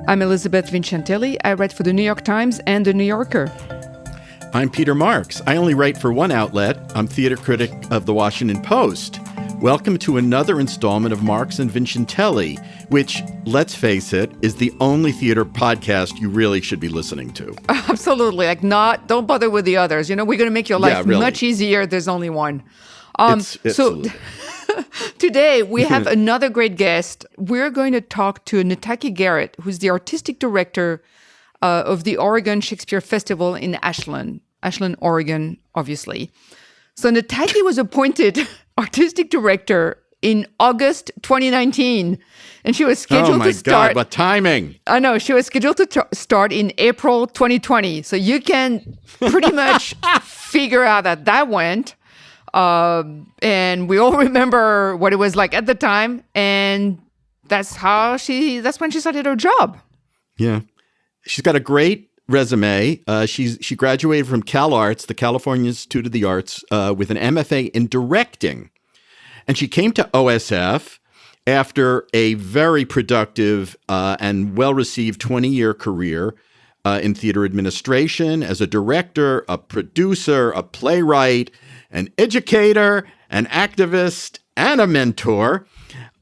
I'm Elizabeth Vincentelli. I write for the New York Times and the New Yorker. I'm Peter Marks. I only write for one outlet. I'm theater critic of the Washington Post. Welcome to another installment of Marks and Vincentelli, which, let's face it, is the only theater podcast you really should be listening to. Absolutely. Don't bother with the others. You know, we're going to make your life much easier. There's only one. Absolutely. Today, we have another great guest. We're going to talk to Nataki Garrett, who's the artistic director of the Oregon Shakespeare Festival in Ashland, Oregon, obviously. So Nataki was appointed artistic director in August 2019, and she was scheduled to start. Oh my God, what timing! I know, she was scheduled to start in April 2020. So you can pretty much figure out that went. And we all remember what it was like at the time, and that's when she started her job. Yeah. She's got a great resume. She graduated from CalArts, the California Institute of the Arts, with an MFA in directing. And she came to OSF after a very productive and well-received 20-year career in theater administration as a director, a producer, a playwright, an educator, an activist, and a mentor.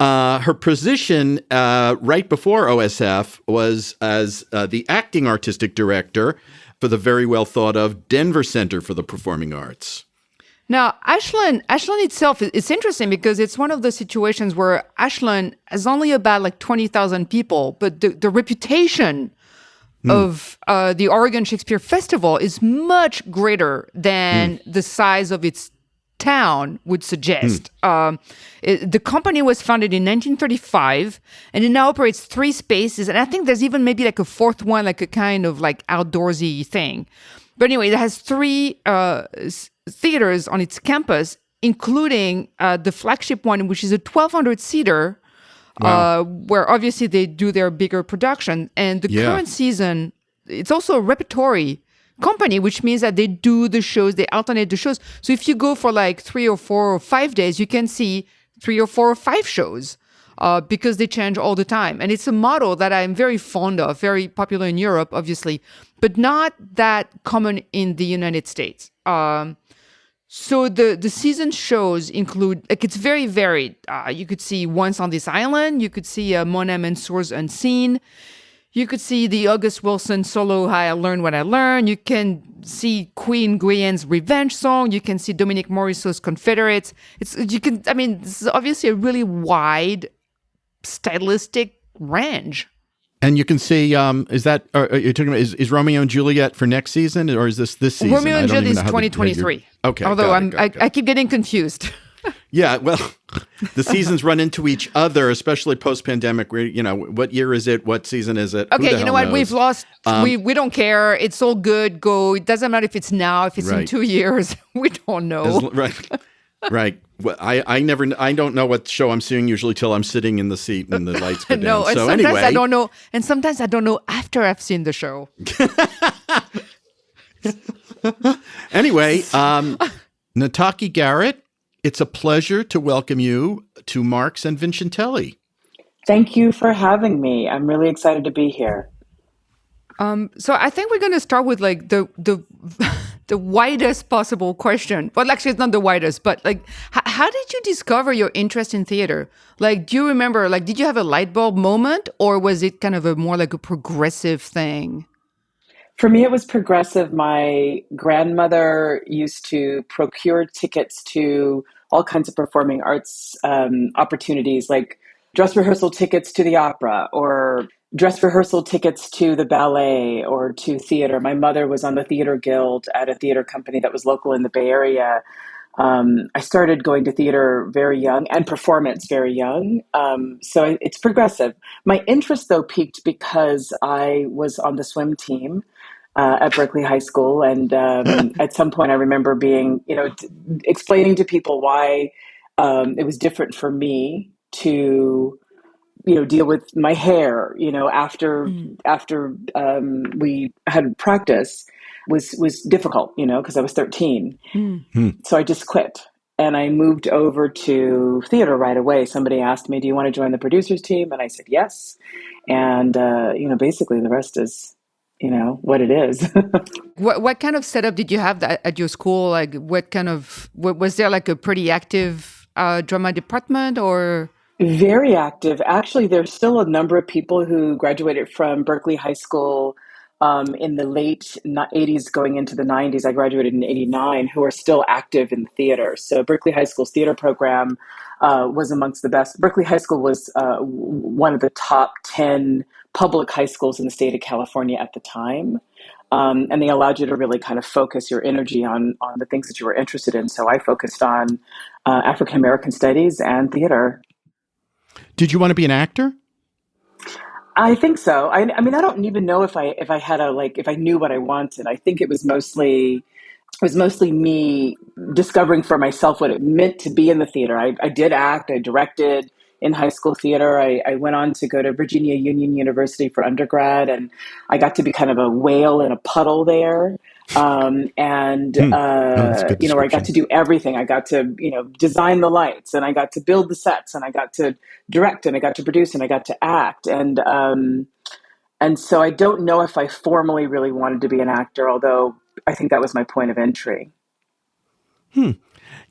Her position right before OSF was as the acting artistic director for the very well thought of Denver Center for the Performing Arts. Now, Ashland itself, it's interesting because it's one of the situations where Ashland has only about like 20,000 people, but the reputation of the Oregon Shakespeare Festival is much greater than the size of its town would suggest. The company was founded in 1935, and it now operates 3 spaces, and I think there's even maybe like a 4th one, like a kind of like outdoorsy thing. But anyway, it has 3 theaters on its campus, including the flagship one, which is a 1,200-seater, where obviously they do their bigger production. And the current season, it's also a repertory company, which means that they do the shows, they alternate the shows. So if you go for like 3 or 4 or 5 days, you can see 3 or 4 or 5 shows because they change all the time. And it's a model that I'm very fond of, very popular in Europe, obviously, but not that common in the United States. So the season shows include, like, it's very varied. You could see Once on This Island. You could see Mona Mansour's Unseen. You could see the August Wilson solo How I Learned What I Learned. You can see Queen Guyen's Revenge Song. You can see Dominic Morisseau's Confederates. This is obviously a really wide stylistic range. And you can see, are you talking about, is Romeo and Juliet for next season, or is this season? Romeo and Juliet is 2023. Okay. Although I keep getting confused. Yeah, well, the seasons run into each other, especially post-pandemic. Where, what year is it? What season is it? Okay, you know what? Knows? We've lost. We don't care. It's all good. Go. It doesn't matter if it's now, if it's in 2 years. We don't know. Right. Well, I don't know what show I'm seeing usually till I'm sitting in the seat and the lights go down. No, and so sometimes anyway, I don't know, and sometimes I don't know after I've seen the show. Anyway, Nataki Garrett, it's a pleasure to welcome you to Marks and Vincentelli. Thank you for having me. I'm really excited to be here. So I think we're going to start with like the widest possible question. Well, actually, it's not the widest, but like, how did you discover your interest in theater? Like, do you remember, like, did you have a light bulb moment, or was it kind of more like a progressive thing? For me, it was progressive. My grandmother used to procure tickets to all kinds of performing arts opportunities, like dress rehearsal tickets to the opera or dress rehearsal tickets to the ballet or to theater. My mother was on the theater guild at a theater company that was local in the Bay Area. I started going to theater very young and performance very young. So it's progressive. My interest, though, peaked because I was on the swim team at Berkeley High School. And at some point I remember being, explaining to people why it was different for me to, deal with my hair, after we had practice was difficult, because I was 13. So I just quit. and I moved over to theater right away. Somebody asked me, "Do you want to join the producers team?" And I said yes. And basically the rest is, what it is. What kind of setup did you have at your school? Like, was there like a pretty active drama department or? Very active. Actually, there's still a number of people who graduated from Berkeley High School in the late 80s going into the 90s. I graduated in 89, who are still active in the theater. So Berkeley High School's theater program was amongst the best. Berkeley High School was one of the top 10 public high schools in the state of California at the time. And they allowed you to really kind of focus your energy on the things that you were interested in. So I focused on African American studies and theater. Did you want to be an actor? I think so. I mean, I don't even know if I had if I knew what I wanted. I think it was mostly me discovering for myself what it meant to be in the theater. I did act. I directed in high school theater. I went on to go to Virginia Union University for undergrad, and I got to be kind of a whale in a puddle there. That's a good Where I got description. to do everything. I got to, design the lights, and I got to build the sets, and I got to direct, and I got to produce, and I got to act. And so I don't know if I formally really wanted to be an actor, although I think that was my point of entry. You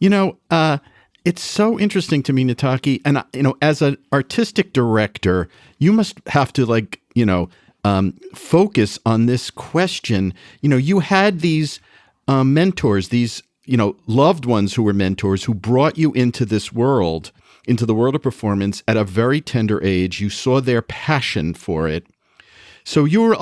know, it's so interesting to me, Nataki. And, as an artistic director, you must have to focus on this question. You had these mentors, these, loved ones who were mentors who brought you into this world, into the world of performance at a very tender age. You saw their passion for it. So you were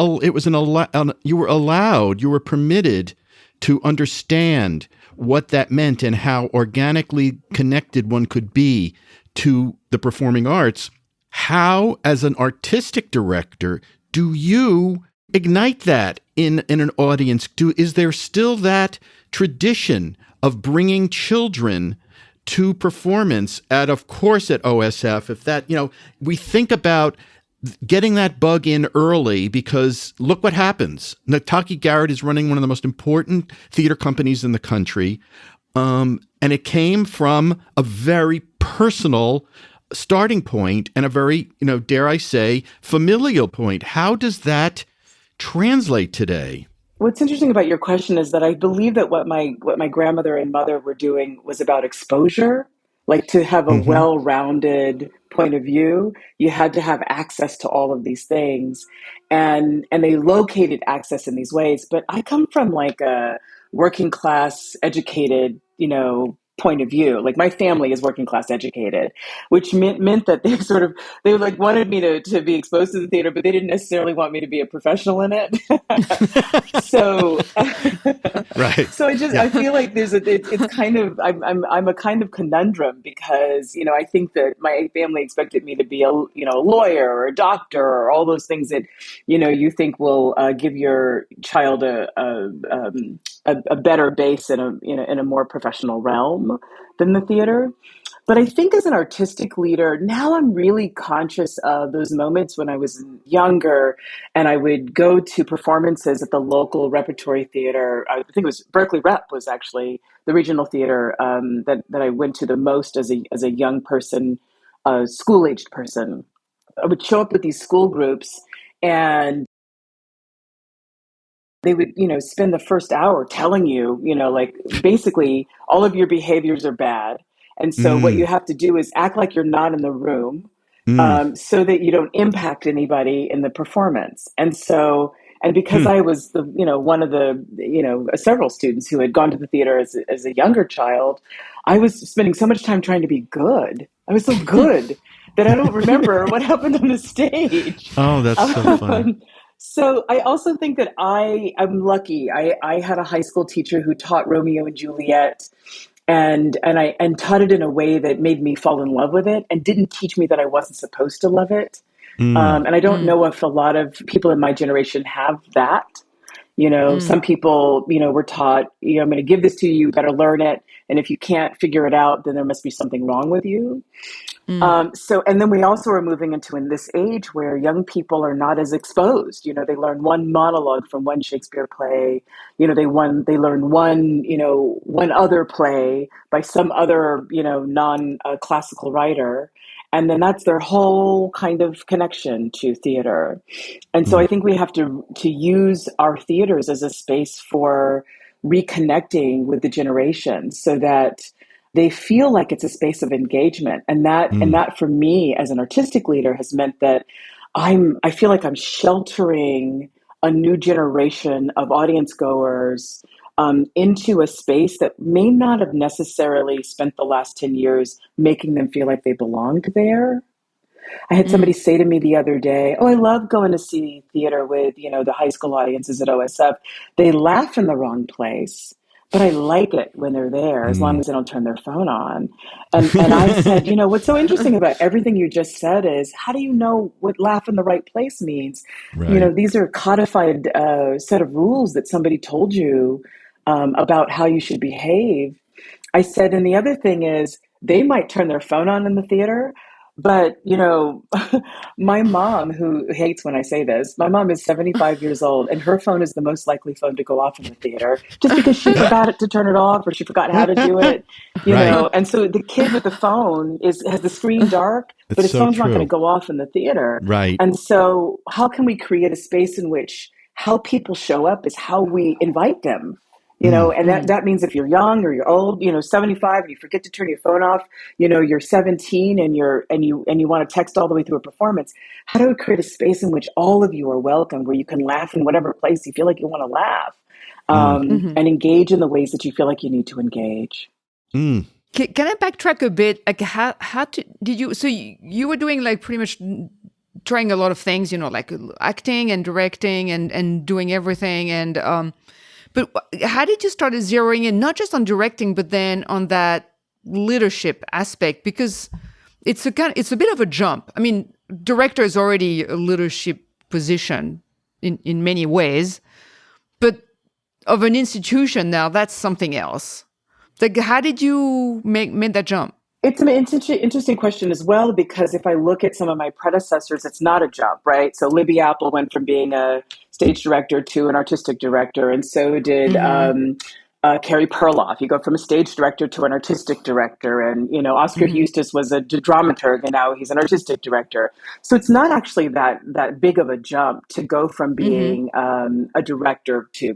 permitted to understand what that meant and how organically connected one could be to the performing arts. How, as an artistic director, do you ignite that in an audience? Is there still that tradition of bringing children to performance of course, at OSF? If that, we think about getting that bug in early, because look what happens. Nataki Garrett is running one of the most important theater companies in the country. And it came from a very personal starting point and a very, dare I say, familial point. How does that translate today? What's interesting about your question is that I believe that what my grandmother and mother were doing was about exposure. Like, to have a Mm-hmm. well-rounded point of view, you had to have access to all of these things, and they located access in these ways. But I come from like a working class educated, point of view. Like, my family is working class educated, which meant that they wanted me to be exposed to the theater, but they didn't necessarily want me to be a professional in it. So, Right. so Yeah. I feel like it's kind of, I'm a kind of conundrum, because, I think that my family expected me to be a lawyer or a doctor or all those things that, you think will give your child a better base in a more professional realm than the theater. But I think as an artistic leader, now I'm really conscious of those moments when I was younger and I would go to performances at the local repertory theater. I think it was Berkeley Rep was actually the regional theater that I went to the most as a young person, school-aged person. I would show up with these school groups, and they would, spend the first hour telling you, basically all of your behaviors are bad. And so what you Mm, have to do is act like you're not in the room, mm, so that you don't impact anybody in the performance. And because hmm. I was one of the, several students who had gone to the theater as a younger child, I was spending so much time trying to be good. I was so good that I don't remember what happened on the stage. Oh, that's so funny. Um, so I also think that I'm lucky. I had a high school teacher who taught Romeo and Juliet, and taught it in a way that made me fall in love with it, and didn't teach me that I wasn't supposed to love it. Mm, And I don't know if a lot of people in my generation have that. Some people, were taught, I'm going to give this to you, you better learn it. And if you can't figure it out, then there must be something wrong with you. So, and then we also are moving into in this age where young people are not as exposed. They learn one monologue from one Shakespeare play. They learn one other play by some other, non classical writer. And then that's their whole kind of connection to theater. And so I think we have to use our theaters as a space for reconnecting with the generation so that they feel like it's a space of engagement. And that for me as an artistic leader has meant that I feel like I'm sheltering a new generation of audience goers into a space that may not have necessarily spent the last 10 years making them feel like they belonged there. I had somebody say to me the other day, "Oh, I love going to see theater with, the high school audiences at OSF. They laugh in the wrong place, but I like it when they're there as long as they don't turn their phone on." And I said, what's so interesting about everything you just said is, how do you know what laugh in the right place means? Right. These are codified set of rules that somebody told you about how you should behave. I said, and the other thing is, they might turn their phone on in the theater, but, my mom, who hates when I say this, my mom is 75 years old, and her phone is the most likely phone to go off in the theater just because she forgot it to turn it off or she forgot how to do it, Right. And so the kid with the phone has the screen dark, but It's his so phone's not going to true. go off in the theater. Right. And so how can we create a space in which how people show up is how we invite them? And that means if you're young or you're old, 75 and you forget to turn your phone off, you're 17 and you want to text all the way through a performance. How do we create a space in which all of you are welcome, where you can laugh in whatever place you feel like you want to laugh, and engage in the ways that you feel like you need to engage? Can I backtrack a bit? Like, did you? So you were doing like pretty much trying a lot of things, like acting and directing and doing everything. And but how did you start zeroing in not just on directing, but then on that leadership aspect? Because it's a bit of a jump. I mean, director is already a leadership position in many ways, but of an institution now, that's something else. Like, how did you make that jump? It's an interesting question as well, because if I look at some of my predecessors, it's not a jump, right? So Libby Apple went from being a stage director to an artistic director, and so did Carrie Perloff. You go from a stage director to an artistic director, and Oscar Eustis was a dramaturg, and now he's an artistic director. So it's not actually that big of a jump to go from being a director to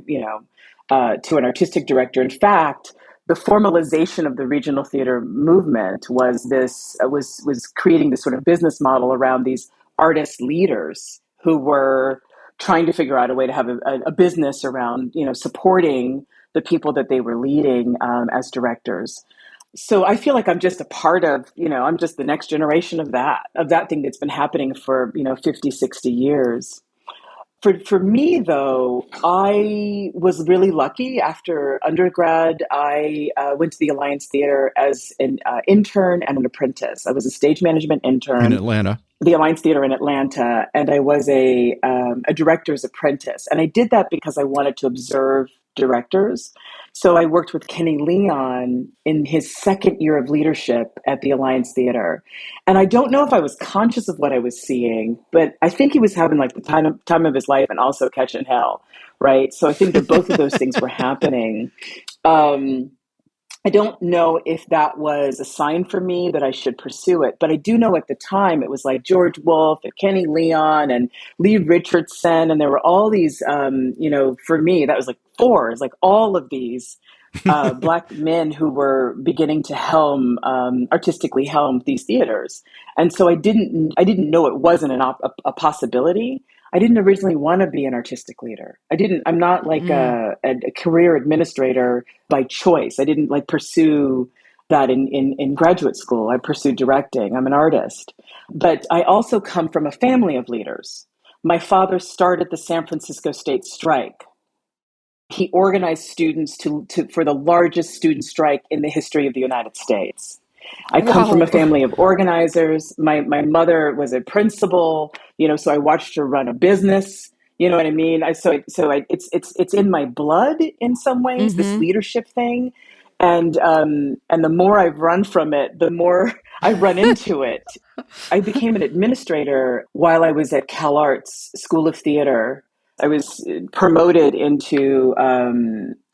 to an artistic director. In fact, the formalization of the regional theater movement was creating this sort of business model around these artist leaders who were trying to figure out a way to have a business around supporting the people that they were leading as directors. So I feel like I'm just a part of, I'm just the next generation of that thing that's been happening for 50, 60 years. For me, though, I was really lucky. After undergrad, I went to the Alliance Theater as an intern and an apprentice. I was a stage management In intern, Atlanta. the Alliance Theater in Atlanta, and I was a director's apprentice. And I did that because I wanted to observe directors. So I worked with Kenny Leon in his second year of leadership at the Alliance Theater. And I don't know if I was conscious of what I was seeing, but I think he was having like the time of his life and also catching hell, right? So I think that both of those things were happening. I don't know if that was a sign for me that I should pursue it, but I do know at the time it was like George Wolfe and Kenny Leon and Lee Richardson, and there were all these, for me, that was like four. It's like all of these Black men who were beginning to artistically helm these theaters, and so I didn't know it wasn't a possibility. I didn't originally want to be an artistic leader. I'm not like a career administrator by choice. I didn't like pursue that in graduate school. I pursued directing. I'm an artist. But I also come from a family of leaders. My father started the San Francisco State Strike. He organized students for the largest student strike in the history of the United States. I come from a family of organizers. My mother was a principal, so I watched her run a business. You know what I mean? It's in my blood in some ways, this leadership thing. And the more I've run from it, the more I run into it. I became an administrator while I was at CalArts School of Theater. I was promoted into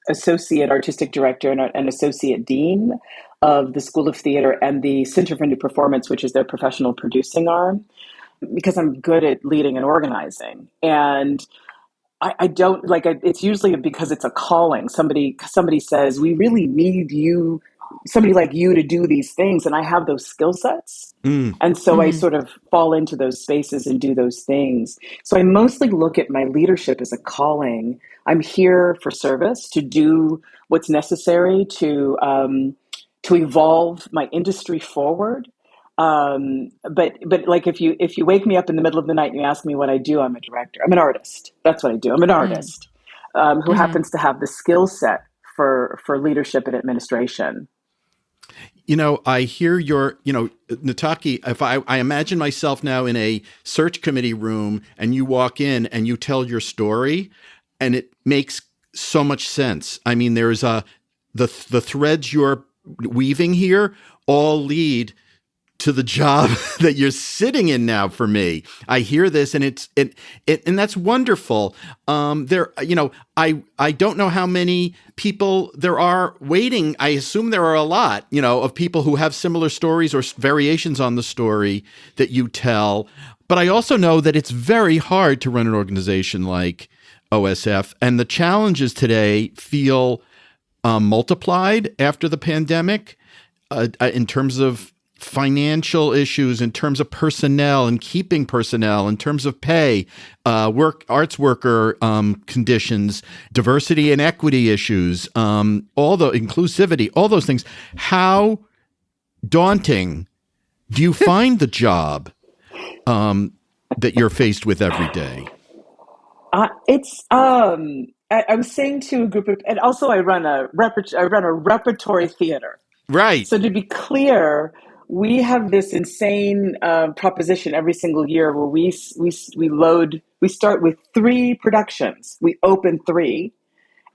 associate artistic director and associate dean of the School of Theater and the Center for New Performance, which is their professional producing arm, because I'm good at leading and organizing. And I don't like it's usually because it's a calling. Somebody says, we really need you, somebody like you to do these things. And I have those skill sets. And so I sort of fall into those spaces and do those things. So I mostly look at my leadership as a calling. I'm here for service, to do what's necessary to evolve my industry forward. But like if you wake me up in the middle of the night and you ask me what I do, I'm a director. I'm an artist. That's what I do. I'm an artist who happens to have the skill set for leadership and administration. I hear Nataki, if I imagine myself now in a search committee room and you walk in and you tell your story, and it makes so much sense. I mean, there's the threads you're weaving here all lead to the job that you're sitting in now for me. I hear this and and that's wonderful. I don't know how many people there are waiting. I assume there are a lot, of people who have similar stories or variations on the story that you tell. But I also know that it's very hard to run an organization like OSF, and the challenges today feel multiplied after the pandemic in terms of financial issues, in terms of personnel and keeping personnel, in terms of pay, arts worker conditions, diversity and equity issues, all the inclusivity, all those things. How daunting do you find the job that you're faced with every day? I was saying to a group of, and also I run a repertory theater. Right. So to be clear, we have this insane proposition every single year where we start with 3 productions. We open 3,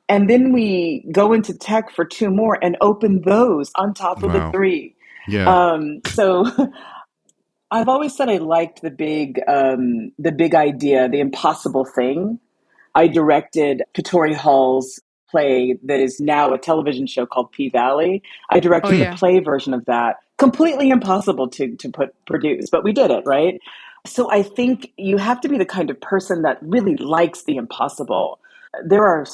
and then we go into tech for 2 more and open those on top of the 3. Yeah. So I've always said I liked the big idea, the impossible thing. I directed Katori Hall's play that is now a television show called P-Valley. I directed the play version of that. Completely impossible to produce, but we did it, right? So I think you have to be the kind of person that really likes the impossible. There are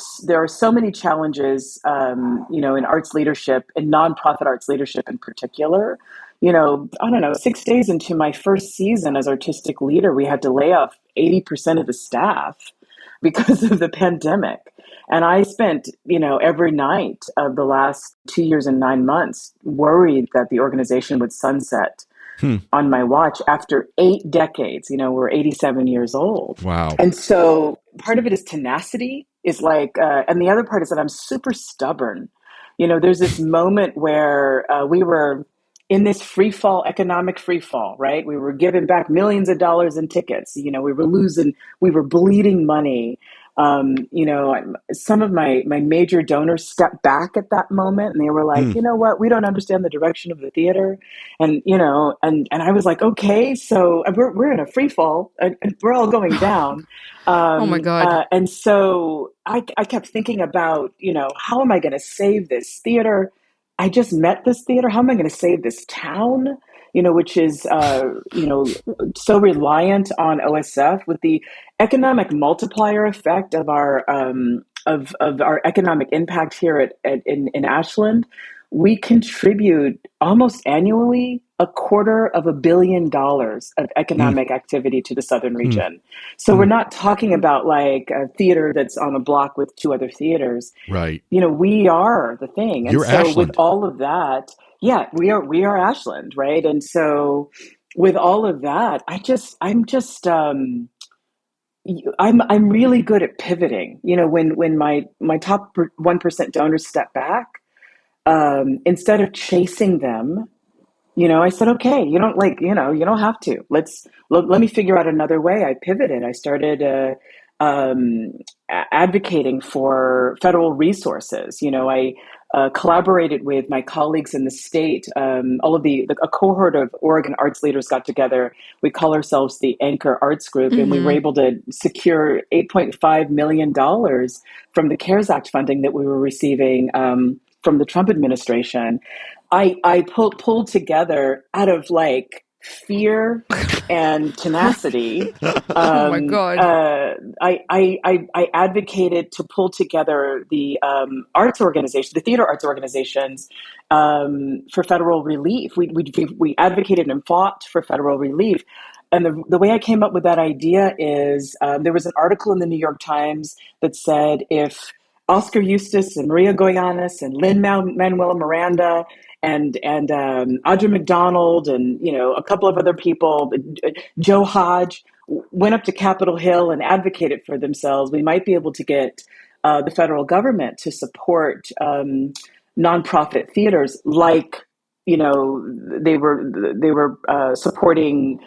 so many challenges, in arts leadership, in nonprofit arts leadership in particular. I don't know, 6 days into my first season as artistic leader, we had to lay off 80% of the staff because of the pandemic. And I spent, every night of the last 2 years and 9 months worried that the organization would sunset on my watch after 8 decades. We're 87 years old. Wow. And so part of it is tenacity, is like, and the other part is that I'm super stubborn. There's this moment where we were in this economic free fall, right? We were giving back millions of dollars in tickets. We were bleeding money. Some of my major donors stepped back at that moment, and they were like, you know what, we don't understand the direction of the theater. And, and I was like, okay, so we're in a free fall and we're all going down. Oh my God. And so I kept thinking about, how am I going to save this theater? I just met this theater. How am I going to save this town? Which is, so reliant on OSF, with the economic multiplier effect of our economic impact here in Ashland. We contribute almost annually $250 million of economic activity to the southern region. So we're not talking about like a theater that's on a block with 2 other theaters. Right. We are the thing. And You're so Ashland. with all of that, we are Ashland, right? And so with all of that, I'm really good at pivoting. When my top 1% donors step back, instead of chasing them, I said, okay, you don't have to. Let me figure out another way. I pivoted. I started advocating for federal resources. I collaborated with my colleagues in the state. All of a cohort of Oregon arts leaders got together. We call ourselves the Anchor Arts Group, and we were able to secure $8.5 million from the CARES Act funding that we were receiving from the Trump administration. I pulled together out of like fear and tenacity. Oh my God. I advocated to pull together the arts organization, the theater arts organizations, for federal relief. We advocated and fought for federal relief. And the way I came up with that idea is there was an article in the New York Times that said if Oscar Eustis and Maria Goyanis and Lin-Manuel Miranda and Audra McDonald and a couple of other people, Joe Hodge, went up to Capitol Hill and advocated for themselves, we might be able to get the federal government to support nonprofit theaters like they were supporting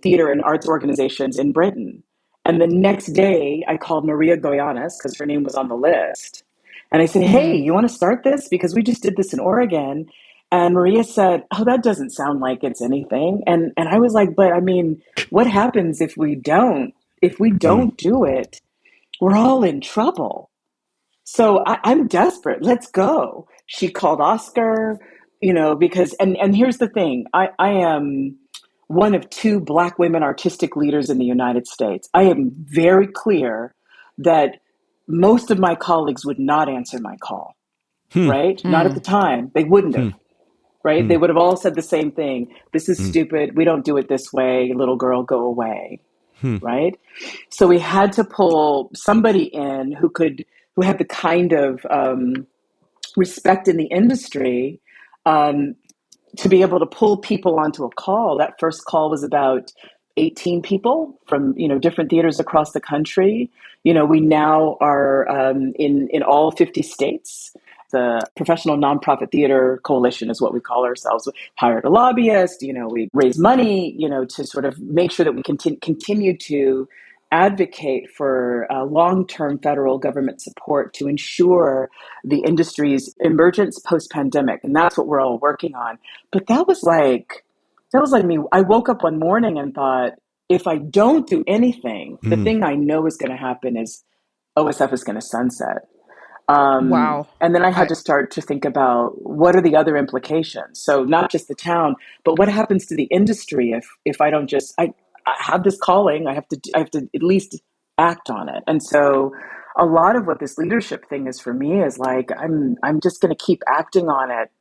theater and arts organizations in Britain. And the next day, I called Maria Goyanis because her name was on the list. And I said, hey, you want to start this? Because we just did this in Oregon. And Maria said, oh, that doesn't sound like it's anything. And I was like, but I mean, what happens if we don't? If we don't do it, we're all in trouble. So I'm desperate. Let's go. She called Oscar, because, and here's the thing. I am one of two Black women artistic leaders in the United States. I am very clear that most of my colleagues would not answer my call, right? Not at the time. They wouldn't have, right? They would have all said the same thing. This is stupid. We don't do it this way. Little girl, go away, right? So we had to pull somebody in who had the kind of respect in the industry to be able to pull people onto a call. That first call was about 18 people from different theaters across the country. We now are in all 50 states. The Professional Nonprofit Theater Coalition is what we call ourselves. We hired a lobbyist. We raised money. To sort of make sure that we continue to advocate for long-term federal government support to ensure the industry's emergence post-pandemic. And that's what we're all working on. But that was like me. I woke up one morning and thought, if I don't do anything, the thing I know is going to happen is OSF is going to sunset. Wow. And then I had to start to think about what are the other implications. So not just the town, but what happens to the industry if I don't I have this calling, I have to at least act on it. And so a lot of what this leadership thing is for me is like, I'm just going to keep acting on it.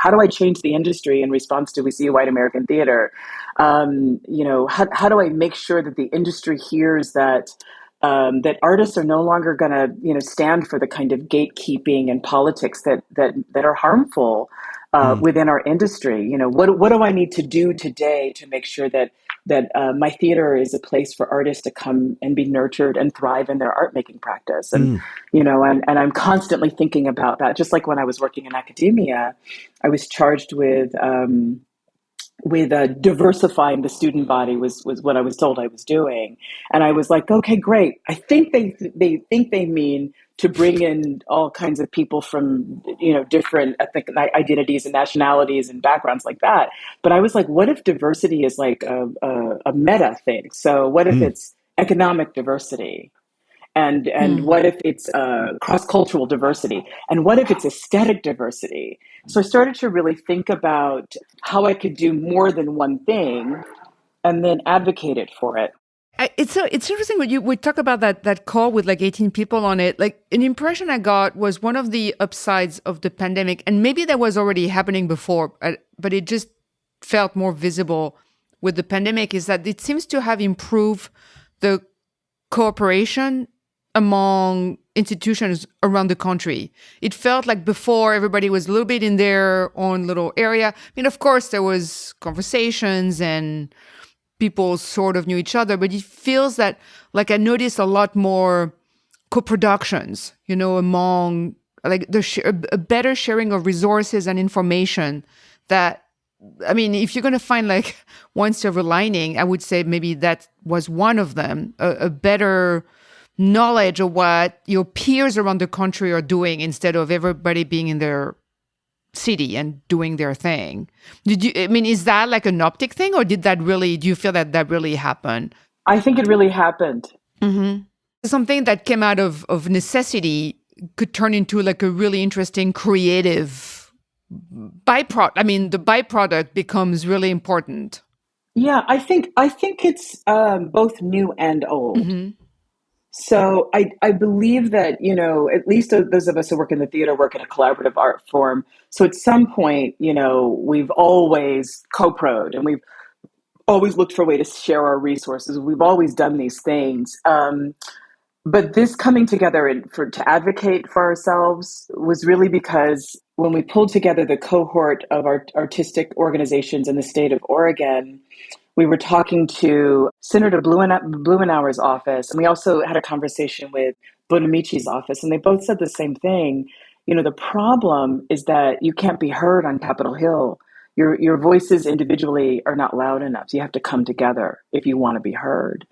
How do I change the industry in response to We See a White American Theater? How do I make sure that the industry hears that artists are no longer going to, stand for the kind of gatekeeping and politics that are harmful within our industry? What do I need to do today to make sure that my theater is a place for artists to come and be nurtured and thrive in their art making practice? And and I'm constantly thinking about that. Just like when I was working in academia, I was charged with diversifying the student body was what I was told I was doing. And I was like, okay, great. I think they think they mean to bring in all kinds of people from, different ethnic identities and nationalities and backgrounds like that. But I was like, what if diversity is like a meta thing? So what if it's economic diversity? And what if it's cross-cultural diversity? And what if it's aesthetic diversity? So I started to really think about how I could do more than one thing and then advocated for it. It's interesting when we talk about that call with like 18 people on it. Like an impression I got was one of the upsides of the pandemic, and maybe that was already happening before, but it just felt more visible with the pandemic, is that it seems to have improved the cooperation among institutions around the country. It felt like before everybody was a little bit in their own little area. I mean, of course, there was conversations and people sort of knew each other, but it feels that like I noticed a lot more co-productions, among like a better sharing of resources and information that, I mean, if you're going to find like one silver lining, I would say maybe that was one of them, a better knowledge of what your peers around the country are doing instead of everybody being in their city and doing their thing. Is that like an optic thing, or do you feel that really happened? I think it really happened. Mm-hmm. Something that came out of necessity could turn into like a really interesting creative byproduct. The byproduct becomes really important. Yeah, I think it's both new and old. Mm-hmm. So I believe that, at least those of us who work in the theater work in a collaborative art form. So at some point, we've always co-proed and we've always looked for a way to share our resources. We've always done these things. But this coming together to advocate for ourselves was really because when we pulled together the cohort of our artistic organizations in the state of Oregon, we were talking to Senator Blumenauer's office, and we also had a conversation with Bonamici's office, and they both said the same thing. The problem is that you can't be heard on Capitol Hill. Your voices individually are not loud enough. So you have to come together if you want to be heard.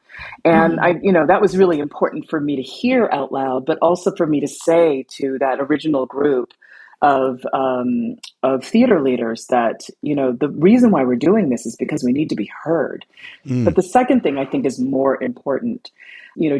And that was really important for me to hear out loud, but also for me to say to that original group of theater leaders that, the reason why we're doing this is because we need to be heard. But the second thing I think is more important.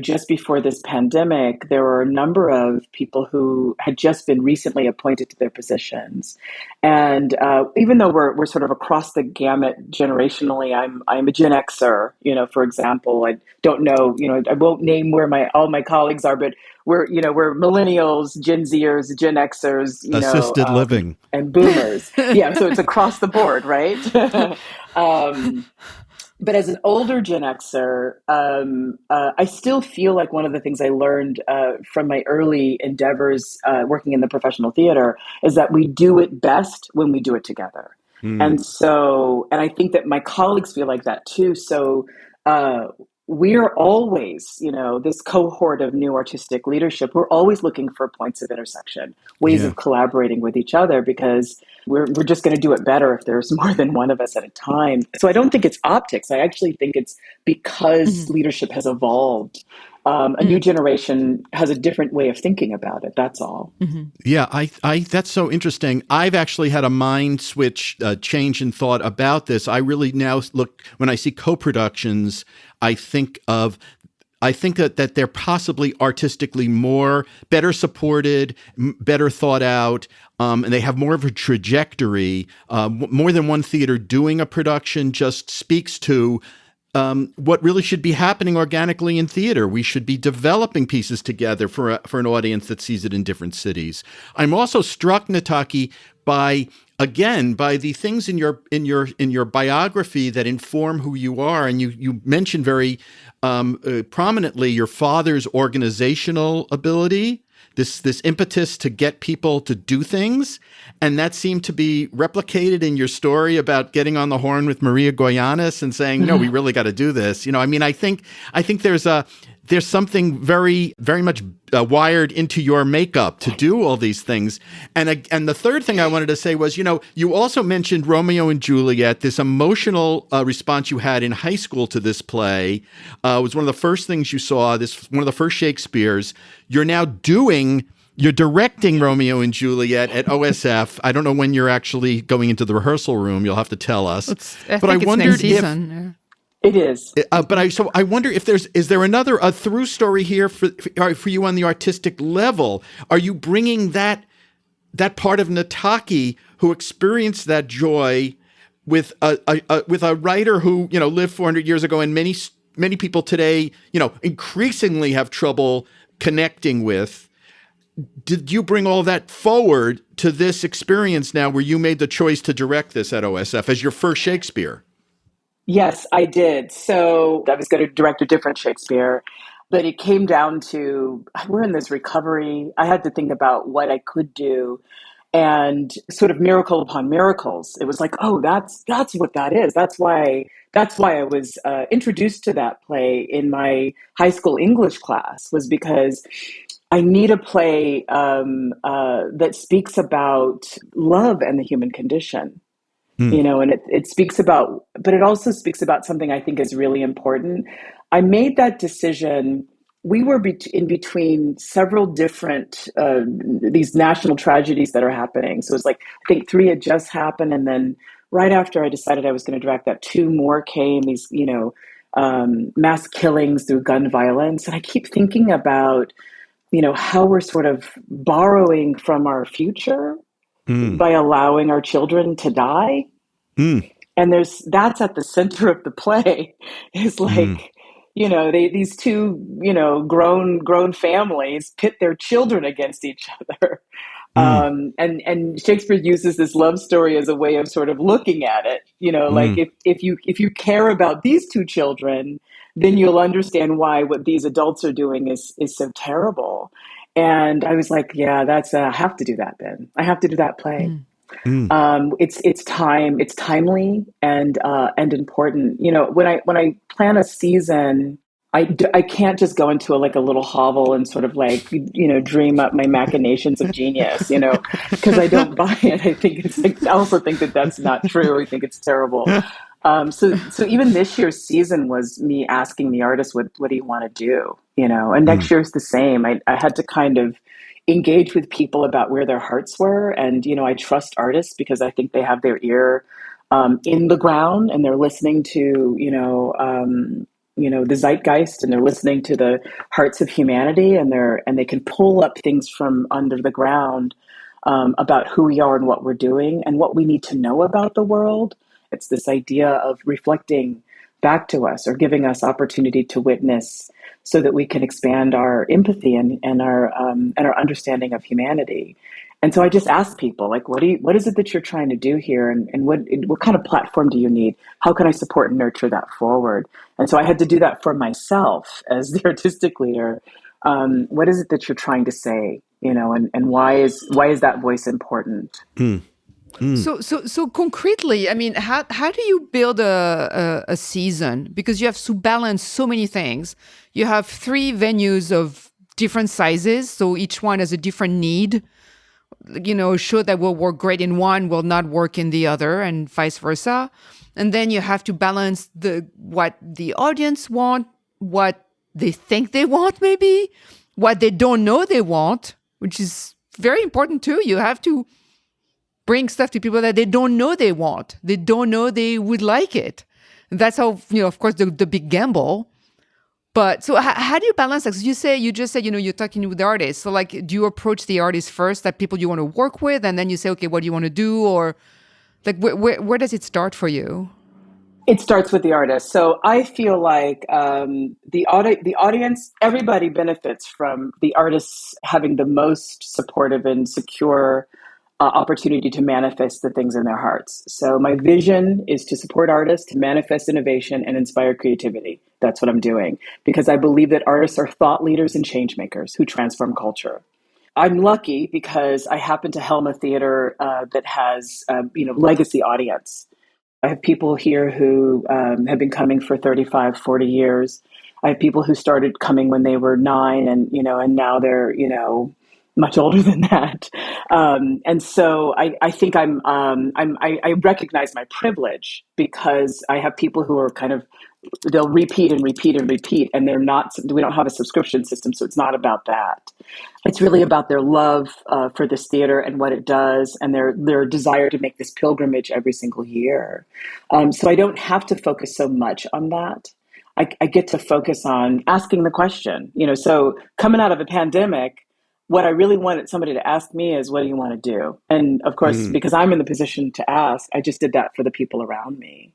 Just before this pandemic, there were a number of people who had just been recently appointed to their positions. And even though we're sort of across the gamut generationally, I'm a Gen Xer, for example. I don't know, I won't name where all my colleagues are, but we're millennials, Gen Zers, Gen Xers, assisted living, and boomers. Yeah, so it's across the board, right? But as an older Gen Xer, I still feel like one of the things I learned from my early endeavors working in the professional theater is that we do it best when we do it together. And I think that my colleagues feel like that too. So we're always, this cohort of new artistic leadership, we're always looking for points of intersection, ways of collaborating with each other, because we're just going to do it better if there's more than one of us at a time. So I don't think it's optics. I actually think it's because leadership has evolved. A new generation has a different way of thinking about it. That's all. Yeah, I that's so interesting. I've actually had a mind switch, change in thought about this. I really now look, when I see co-productions, I think that they're possibly artistically better supported, better thought out, and they have more of a trajectory. More than one theater doing a production just speaks to what really should be happening organically in theater. We should be developing pieces together for an audience that sees it in different cities. I'm also struck, Nataki, by the things in your biography that inform who you are, and you mentioned very prominently your father's organizational ability, this impetus to get people to do things, and that seemed to be replicated in your story about getting on the horn with Maria Goyanis and saying, "No, we really got to do this." I think there's something very, very much wired into your makeup to do all these things. And the third thing I wanted to say was, you also mentioned Romeo and Juliet, this emotional response you had in high school to this play. Was one of the first things you saw, one of the first Shakespeares. You're directing Romeo and Juliet at OSF. I don't know when you're actually going into the rehearsrsal room. You'll have to tell us. I wondered next season. It is. So I wonder if is there another through story here for you on the artistic level? Are you bringing that part of Nataki who experienced that joy with a writer who lived 400 years ago, and many people today increasingly have trouble connecting with? Did you bring all that forward to this experience now, where you made the choice to direct this at OSF as your first Shakespeare? Yes, I did. So I was going to direct a different Shakespeare, but it came down to, we're in this recovery. I had to think about what I could do, and sort of miracle upon miracles. It was like, oh, that's what that is. That's why I was introduced to that play in my high school English class, was because I need a play that speaks about love and the human condition. And it speaks about, but it also speaks about something I think is really important. I made that decision we were in between several different these national tragedies that are happening. So it's like I think three had just happened, and then right after I decided I was going to direct that, two more came. These mass killings through gun violence, and I keep thinking about how we're sort of borrowing from our future by allowing our children to die. And that's at the center of the play. Is like, these two, grown families pit their children against each other. And Shakespeare uses this love story as a way of sort of looking at it. Like if you care about these two children, then you'll understand why what these adults are doing is so terrible. And I was like, yeah, I have to do that then. I have to do that play. It's timely and important. When I plan a season, I can't just go into a little hovel and sort of dream up my machinations of genius, because I don't buy it. I think I also think that that's not true. I think it's terrible. So even this year's season was me asking the artist, what do you want to do? And next year's the same. I had to kind of engage with people about where their hearts were. And, I trust artists because I think they have their ear in the ground, and they're listening to, the zeitgeist, and they're listening to the hearts of humanity, and they can pull up things from under the ground about who we are and what we're doing and what we need to know about the world. It's this idea of reflecting back to us or giving us opportunity to witness so that we can expand our empathy and our understanding of humanity. And so I just ask people, what is it that you're trying to do here? And what kind of platform do you need? How can I support and nurture that forward? And so I had to do that for myself as the artistic leader. What is it that you're trying to say? And why is that voice important? So concretely, I mean, how do you build a season? Because you have to balance so many things. You have 3 venues of different sizes, so each one has a different need. A show that will work great in one will not work in the other, and vice versa. And then you have to balance what the audience want, what they think they want, maybe what they don't know they want, which is very important too. You have to bring stuff to people that they don't know they want. They don't know they would like it. And that's how, of course, the big gamble. But so how do you balance that? 'Cause you just said, you're talking with the artists. So do you approach the artists first, that people you want to work with, and then you say, okay, what do you want to do? Or where does it start for you? It starts with the artist. So I feel like the audience, everybody benefits from the artists having the most supportive and secure opportunity to manifest the things in their hearts. So my vision is to support artists to manifest innovation and inspire creativity. That's what I'm doing, because I believe that artists are thought leaders and change makers who transform culture. I'm lucky because I happen to helm a theater that has legacy audience. I have people here who have been coming for 35, 40 years. I have people who started coming when they were 9 and now they're, much older than that. And so I think I recognize my privilege because I have people who are they'll repeat and repeat and repeat, and we don't have a subscription system. So it's not about that. It's really about their love for this theater and what it does, and their desire to make this pilgrimage every single year. So I don't have to focus so much on that. I get to focus on asking the question, so coming out of a pandemic, what I really wanted somebody to ask me is, what do you want to do? And of course, because I'm in the position to ask, I just did that for the people around me.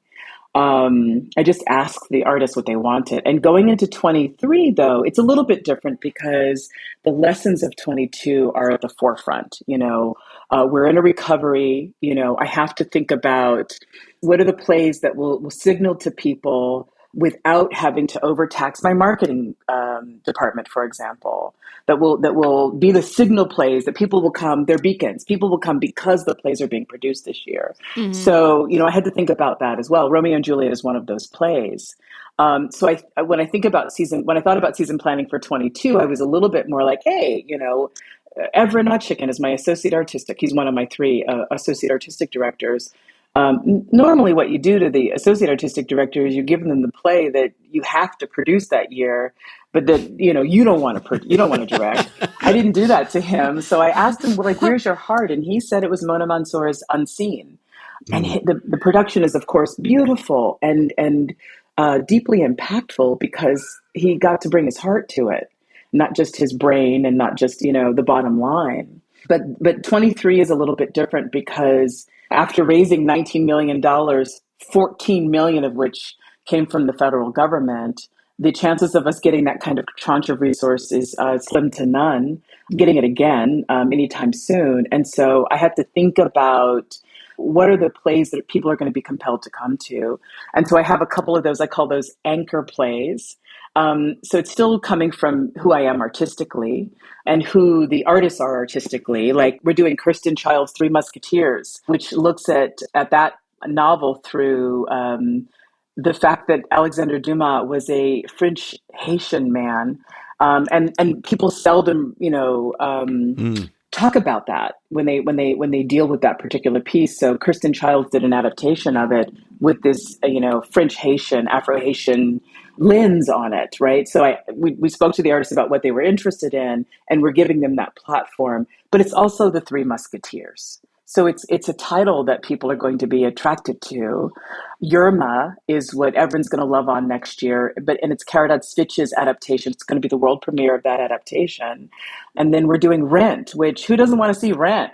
I just asked the artists what they wanted. And going into 23, though, it's a little bit different because the lessons of 22 are at the forefront. We're in a recovery. I have to think about what are the plays that will signal to people without having to overtax my marketing department, for example, that will be the signal plays that people will come, they're beacons. People will come because the plays are being produced this year. Mm-hmm. So, I had to think about that as well. Romeo and Juliet is one of those plays. So when I thought about season planning for 22, I was a little bit more like, hey, Evren Otschikin is my associate artistic. He's one of my 3 associate artistic directors. Normally, what you do to the associate artistic director is you give them the play that you have to produce that year, but that you don't want to you don't want to direct. I didn't do that to him, so I asked him, well, like, where's your heart? And he said it was Mona Mansour's Unseen, and the production is, of course, beautiful and deeply impactful because he got to bring his heart to it, not just his brain and not just the bottom line. But 23 is a little bit different because after raising $19 million, 14 million of which came from the federal government, the chances of us getting that kind of tranche of resource is slim to none, getting it again anytime soon. And so I had to think about what are the plays that people are going to be compelled to come to. And so I have a couple of those, I call those anchor plays. So it's still coming from who I am artistically and who the artists are artistically. Like we're doing Kirsten Child's Three Musketeers, which looks at that novel through the fact that Alexandre Dumas was a French Haitian man, and people seldom, talk about that when they deal with that particular piece. So Kirsten Childs did an adaptation of it with this, French Haitian, Afro Haitian lens on it, right? So we spoke to the artists about what they were interested in, and we're giving them that platform. But it's also the Three Musketeers. So it's a title that people are going to be attracted to. Yerma is what everyone's going to love on next year, and it's Karadat Svitch's adaptation. It's going to be the world premiere of that adaptation. And then we're doing Rent, which who doesn't want to see Rent?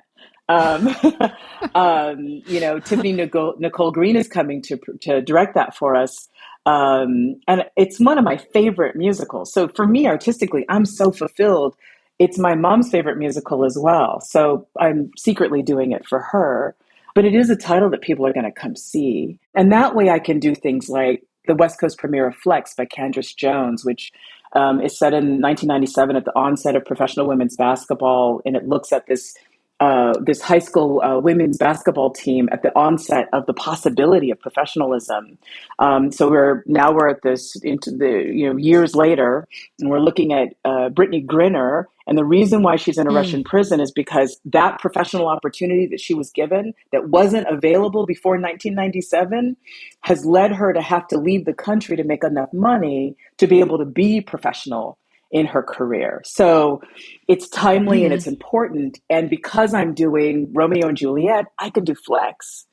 Tiffany Nicole Green is coming to direct that for us. And it's one of my favorite musicals. So for me, artistically, I'm so fulfilled. It's my mom's favorite musical as well. So I'm secretly doing it for her. But it is a title that people are going to come see. And that way I can do things like the West Coast premiere of Flex by Candace Jones, which is set in 1997 at the onset of professional women's basketball. And it looks at this high school women's basketball team at the onset of the possibility of professionalism. So we're at this into the years later, and we're looking at Brittany Griner. And the reason why she's in a Russian prison is because that professional opportunity that she was given that wasn't available before 1997 has led her to have to leave the country to make enough money to be able to be professional in her career. So it's timely and it's important. And because I'm doing Romeo and Juliet, I can do Flex.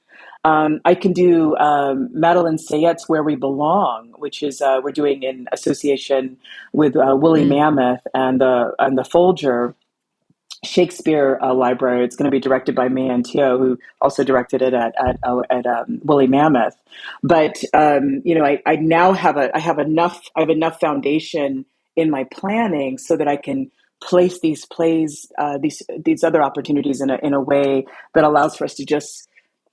I can do Madeline Sayette's Where We Belong, which is we're doing in association with Woolly Mammoth and the Folger Shakespeare Library. It's going to be directed by May Antio, who also directed it at Woolly Mammoth. But I now have enough foundation in my planning so that I can place these plays, these other opportunities in a way that allows for us to just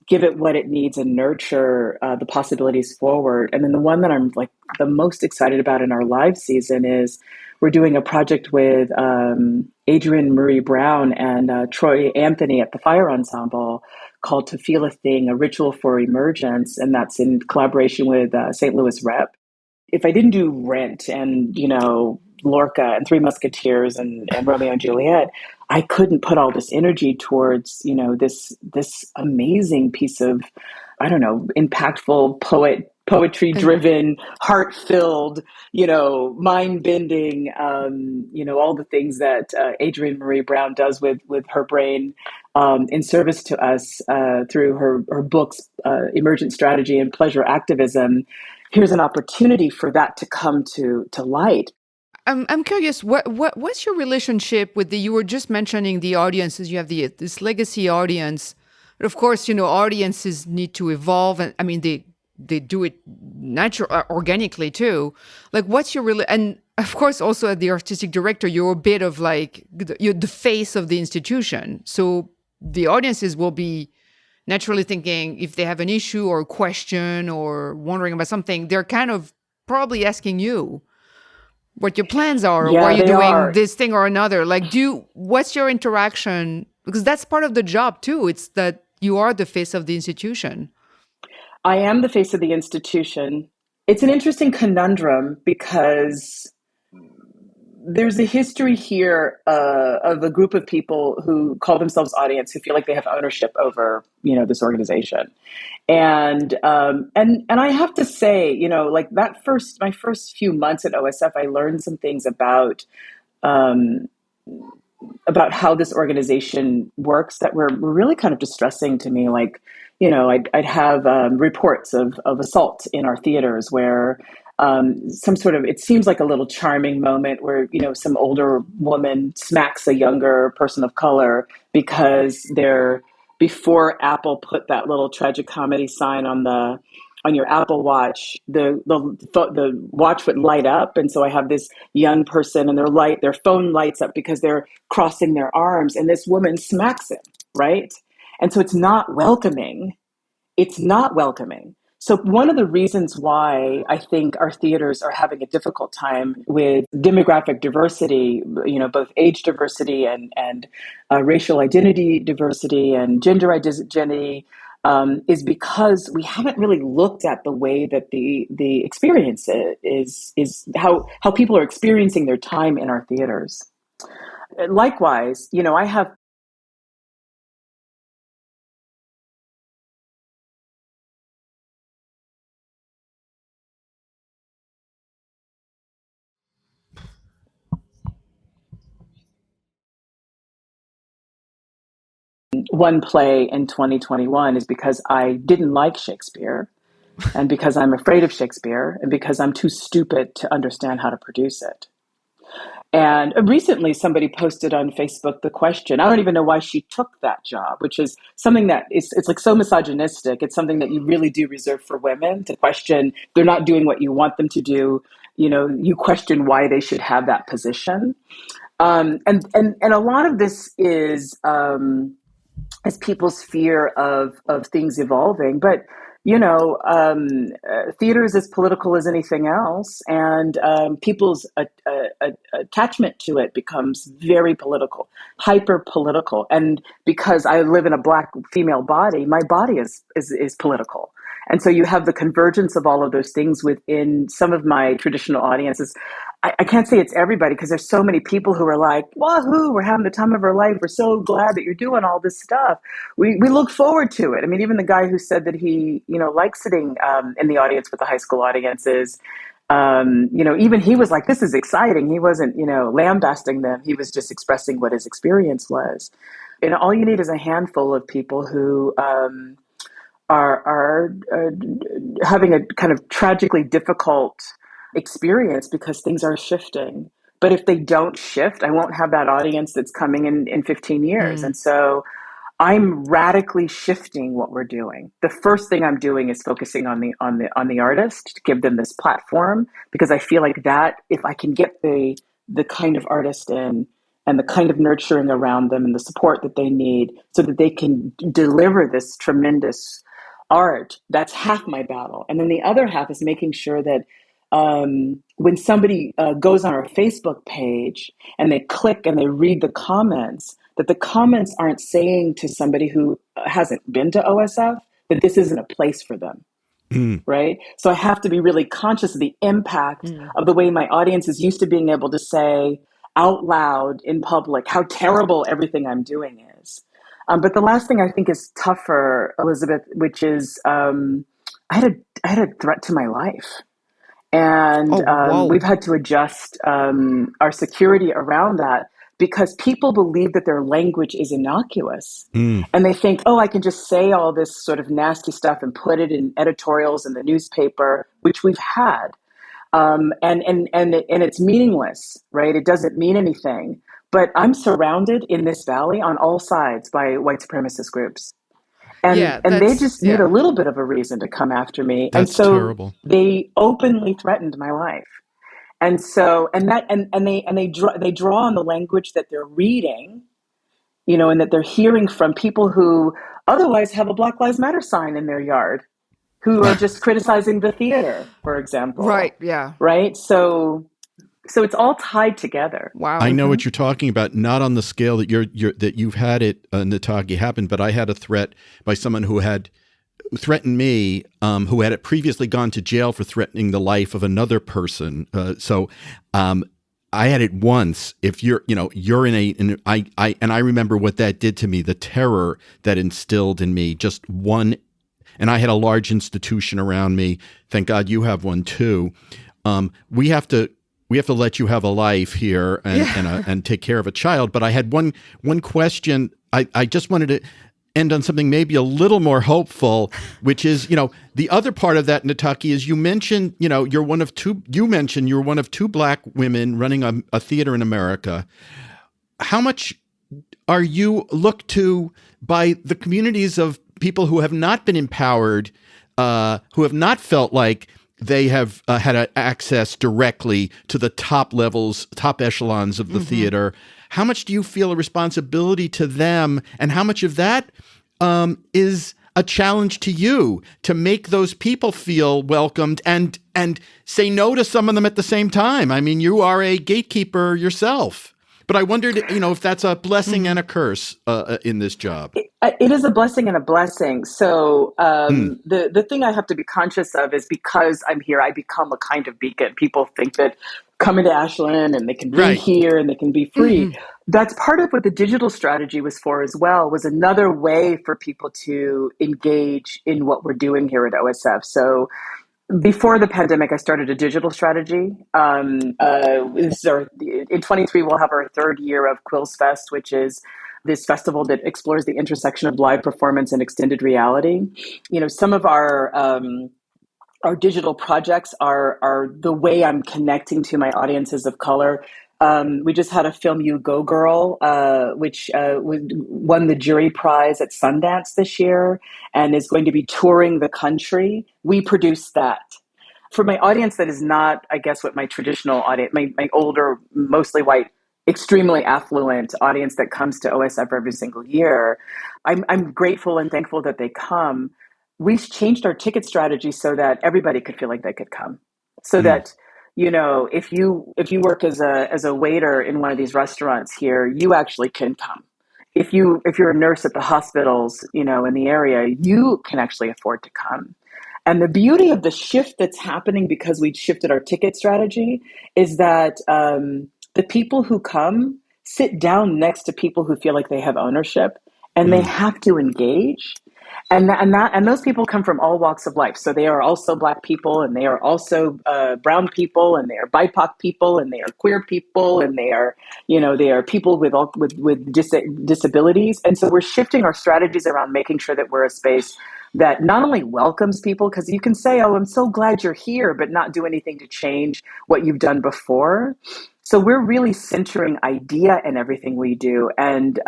give it what it needs and nurture the possibilities forward. And then the one that I'm like the most excited about in our live season is we're doing a project with Adrienne Marie Brown and Troy Anthony at the Fire Ensemble called To Feel a Thing, a Ritual for Emergence. And that's in collaboration with St. Louis Rep. If I didn't do Rent and, Lorca and Three Musketeers and Romeo and Juliet, I couldn't put all this energy towards, this amazing piece of, impactful poetry driven, heart filled, mind bending, all the things that Adrienne Marie Brown does with her brain in service to us through her books, Emergent Strategy and Pleasure Activism. Here's an opportunity for that to come to light. I'm curious. What's your relationship with you were just mentioning the audiences. You have this legacy audience. Of course, audiences need to evolve, and I mean they do it organically too. Like, what's your and of course also as the artistic director, you're a bit of like you're the face of the institution. So the audiences will be naturally thinking if they have an issue or a question or wondering about something, they're kind of probably asking you what your plans are, or why you're doing this thing or another. Like, what's your interaction? Because that's part of the job too. It's that you are the face of the institution. I am the face of the institution. It's an interesting conundrum because there's a history here of a group of people who call themselves audience, who feel like they have ownership over, this organization. And I have to say, like my first few months at OSF, I learned some things um, about how this organization works that were really kind of distressing to me. Like, I'd have reports of assault in our theaters where it seems like a little charming moment where, some older woman smacks a younger person of color because before Apple put that little tragic comedy sign on your Apple Watch, the watch would light up, and so I have this young person, and their phone lights up because they're crossing their arms, and this woman smacks it, right? And so it's not welcoming. It's not welcoming. So one of the reasons why I think our theaters are having a difficult time with demographic diversity, both age diversity and racial identity diversity and gender identity, is because we haven't really looked at the way that the experience is how people are experiencing their time in our theaters. Likewise, I have one play in 2021 is because I didn't like Shakespeare, and because I'm afraid of Shakespeare, and because I'm too stupid to understand how to produce it. And recently somebody posted on Facebook the question, I don't even know why she took that job, which is something that it's like so misogynistic. It's something that you really do reserve for women to question. They're not doing what you want them to do. You question why they should have that position. And a lot of this is people's fear of things evolving. But theater is as political as anything else, and people's attachment to it becomes very political, hyper political. And because I live in a Black female body, my body is political. And so you have the convergence of all of those things within some of my traditional audiences. I can't say it's everybody, because there's so many people who are like, wahoo, we're having the time of our life. We're so glad that you're doing all this stuff. We look forward to it. I mean, even the guy who said that he, likes sitting in the audience with the high school audiences, even he was like, this is exciting. He wasn't, lambasting them. He was just expressing what his experience was. And all you need is a handful of people who are having a kind of tragically difficult experience because things are shifting. But if they don't shift, I won't have that audience that's coming in 15 years. And so I'm radically shifting what we're doing. The first thing I'm doing is focusing on the artist, to give them this platform, because I feel like that if I can get the kind of artist in and the kind of nurturing around them and the support that they need so that they can deliver this tremendous art, that's half my battle. And then the other half is making sure that when somebody goes on our Facebook page and they click and they read the comments, that the comments aren't saying to somebody who hasn't been to OSF that this isn't a place for them. Right? So I have to be really conscious of the impact of the way my audience is used to being able to say out loud in public how terrible everything I'm doing is. But the last thing I think is tougher, Elizabeth, which is I had a threat to my life. And we've had to adjust our security around that because people believe that their language is innocuous. And they think, oh, I can just say all this sort of nasty stuff and put it in editorials in the newspaper, which we've had. And it's meaningless, right? It doesn't mean anything. But I'm surrounded in this valley on all sides by white supremacist groups. And they just need a little bit of a reason to come after me. That's and so terrible. They openly threatened my life. And so, they draw on the language that they're reading, and that they're hearing from people who otherwise have a Black Lives Matter sign in their yard, who are just criticizing the theater, for example. Right. Yeah. Right. So it's all tied together. Wow. I know what you're talking about, not on the scale that you've had it, Nataki, happen, but I had a threat by someone who had threatened me, who had previously gone to jail for threatening the life of another person. So I had it once. If you're I remember what that did to me, the terror that instilled in me, just one, and I had a large institution around me. Thank God you have one too. We have to let you have a life here and take care of a child. But I had one question. I just wanted to end on something maybe a little more hopeful, which is, the other part of that, Nataki, is you mentioned, you're one of two Black women running a theater in America. How much are you looked to by the communities of people who have not been empowered, who have not felt like they have had access directly to the top echelons of the theater? How much do you feel a responsibility to them, and how much of that is a challenge to you to make those people feel welcomed and say no to some of them at the same time? I mean, you are a gatekeeper yourself, but I wondered, if that's a blessing and a curse in this job. It is a blessing and a blessing. So the thing I have to be conscious of is, because I'm here, I become a kind of beacon. People think that coming to Ashland and they can be here and they can be free. That's part of what the digital strategy was for as well, was another way for people to engage in what we're doing here at OSF. So before the pandemic, I started a digital strategy. In 23, we'll have our third year of Quills Fest, which is this festival that explores the intersection of live performance and extended reality. Some of our digital projects are the way I'm connecting to my audiences of color. We just had a film, You Go Girl, which won the jury prize at Sundance this year and is going to be touring the country. We produced that. For my audience that is not, I guess, what my traditional audience, my older, mostly white, extremely affluent audience that comes to OSF every single year, I'm grateful and thankful that they come. We've changed our ticket strategy so that everybody could feel like they could come. So that, if you work as a waiter in one of these restaurants here, you actually can come. If you're a nurse at the hospitals, in the area, you can actually afford to come. And the beauty of the shift that's happening because we shifted our ticket strategy is that the people who come sit down next to people who feel like they have ownership and they have to engage. And those people come from all walks of life. So they are also Black people, and they are also brown people, and they are BIPOC people, and they are queer people, and they are people with disabilities. And so we're shifting our strategies around making sure that we're a space that not only welcomes people, because you can say, "Oh, I'm so glad you're here," but not do anything to change what you've done before. So we're really centering idea in everything we do, and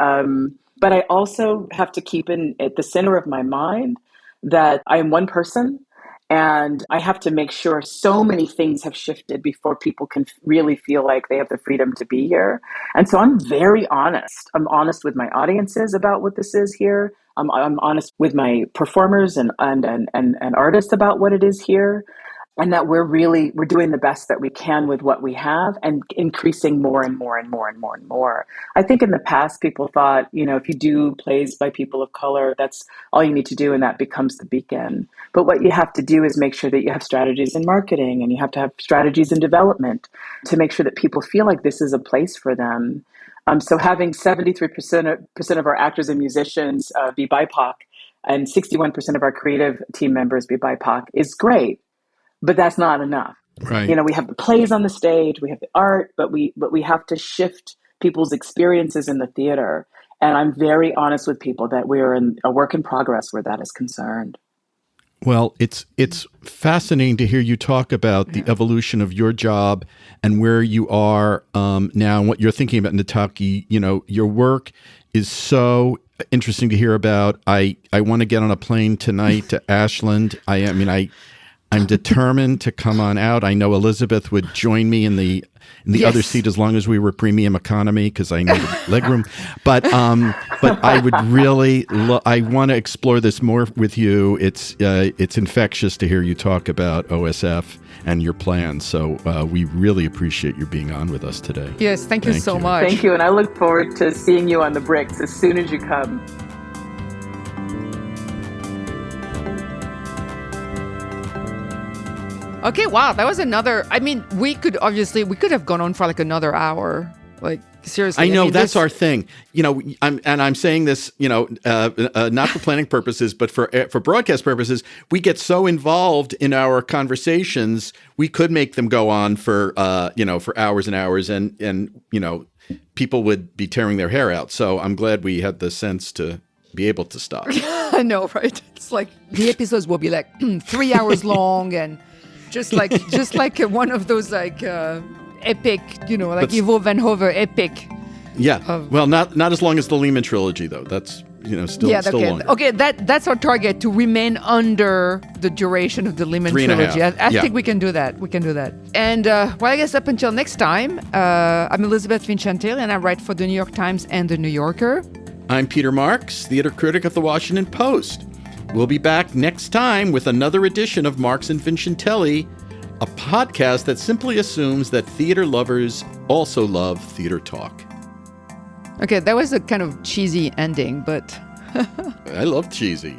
but I also have to keep at the center of my mind that I am one person, and I have to make sure so many things have shifted before people can really feel like they have the freedom to be here. And so I'm very honest. I'm honest with my audiences about what this is here. I'm honest with my performers and artists about what it is here. And that we're doing the best that we can with what we have and increasing more and more and more and more and more. I think in the past, people thought, if you do plays by people of color, that's all you need to do and that becomes the beacon. But what you have to do is make sure that you have strategies in marketing and you have to have strategies in development to make sure that people feel like this is a place for them. So having 73% of our actors and musicians be BIPOC and 61% of our creative team members be BIPOC is great. But that's not enough. Right. We have the plays on the stage, we have the art, but we have to shift people's experiences in the theater. And I'm very honest with people that we are in a work in progress where that is concerned. Well, it's fascinating to hear you talk about the evolution of your job and where you are now and what you're thinking about, Nataki. Your work is so interesting to hear about. I want to get on a plane tonight to Ashland. I'm determined to come on out. I know Elizabeth would join me in the other seat as long as we were premium economy because I needed legroom. But I would really I want to explore this more with you. It's infectious to hear you talk about OSF and your plans. So we really appreciate you being on with us today. Yes, thank you so much. Thank you, and I look forward to seeing you on the bricks as soon as you come. Okay, wow, that was another. I mean, we could have gone on for like another hour. Like seriously, I know mean, that's our thing. I'm saying this, not for planning purposes, but for broadcast purposes. We get so involved in our conversations, we could make them go on for hours and hours, and people would be tearing their hair out. So I'm glad we had the sense to be able to stop. I know, right? It's like the episodes will be like 3 hours long, and just like one of those like epic, like Ivo Van Hove epic. Yeah. Well, not as long as the Lehman trilogy, though. That's still longer. Okay, that's our target, to remain under the duration of the Lehman trilogy. I think we can do that. And I guess up until next time, I'm Elizabeth Vincentieri, and I write for the New York Times and the New Yorker. I'm Peter Marks, theater critic of the Washington Post. We'll be back next time with another edition of Marks and Vincentieri, a podcast that simply assumes that theater lovers also love theater talk. Okay, that was a kind of cheesy ending, but... I love cheesy.